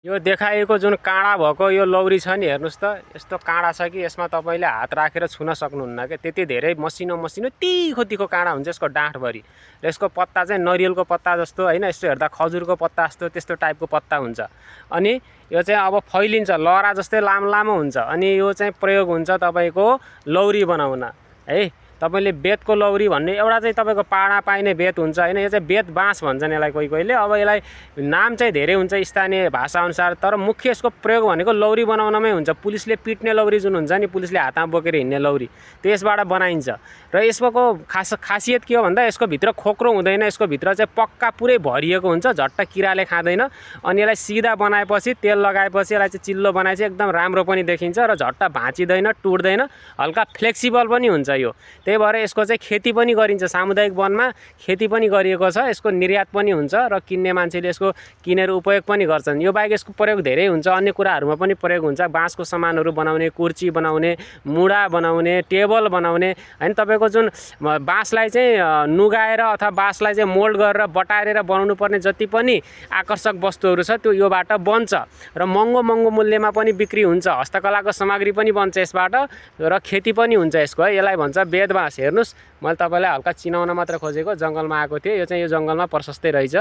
यो देखाएको जुन काँडा भएको यो लौरी छ नि, हेर्नुहोस् त, यस्तो काँडा छ कि यसमा तपाईँले हात राखेर छुन सक्नुहुन्न क्या। त्यति धेरै मसिनो मसिनो तिखो तिखो काँडा हुन्छ यसको डाँठभरि। र यसको पत्ता चाहिँ नरियलको पत्ता जस्तो होइन, यस्तो हेर्दा खजुरको पत्ता जस्तो त्यस्तो टाइपको पत्ता हुन्छ। अनि यो चाहिँ अब फैलिन्छ, लहरा जस्तै लामो लामो हुन्छ। अनि यो चाहिँ प्रयोग हुन्छ तपाईँको लौरी बनाउन है। तपाईँले बेतको लौरी भन्ने एउटा चाहिँ तपाईँको पाहाडमा पाइने बेत हुन्छ होइन, यो चाहिँ बेत बाँस भन्छन् यसलाई कोही कोहीले। अब यसलाई नाम चाहिँ धेरै हुन्छ स्थानीय भाषाअनुसार, तर मुख्य यसको प्रयोग भनेको लौरी बनाउनमै हुन्छ। पुलिसले पिट्ने लौरी जुन हुन्छ नि, पुलिसले हातमा बोकेर हिँड्ने लौरी, त्यसबाट बनाइन्छ। र यसको खासियत के हो भन्दा यसको भित्र खोक्रो हुँदैन, यसको भित्र चाहिँ पक्का पुरै भरिएको हुन्छ, झट्ट किराले खाँदैन। अनि यसलाई सिधा बनाएपछि, तेल लगाएपछि यसलाई चाहिँ चिल्लो बनाएपछि एकदम राम्रो पनि देखिन्छ र झट्ट भाँचिँदैन, टुट्दैन, हल्का फ्लेक्सिबल पनि हुन्छ यो। त्यही भएर यसको चाहिँ खेती पनि गरिन्छ, सामुदायिक वनमा खेती पनि गरिएको छ। यसको निर्यात पनि हुन्छ र किन्ने मान्छेले यसको किनेर उपयोग पनि गर्छन्। यो बाहेक यसको प्रयोग धेरै हुन्छ, अन्य कुराहरूमा पनि प्रयोग हुन्छ। बाँसको सामानहरू बनाउने, कुर्ची बनाउने, मुढा बनाउने, टेबल बनाउने होइन। तपाईँको जुन बाँसलाई चाहिँ नुगाएर अथवा बाँसलाई चाहिँ मोल्ड गरेर बटारेर बनाउनु पर्ने जति पनि आकर्षक वस्तुहरू छ त्यो योबाट बन्छ र महँगो महँगो मूल्यमा पनि बिक्री हुन्छ। हस्तकलाको सामग्री पनि बन्छ यसबाट र खेती पनि हुन्छ यसको है। यसलाई भन्छ बेत बाँस। हेर्नुहोस्, मैले तपाईँलाई हल्का चिनाउन मात्र खोजेको, जङ्गलमा आएको थिएँ। यो चाहिँ यो जङ्गलमा प्रशस्तै रहेछ।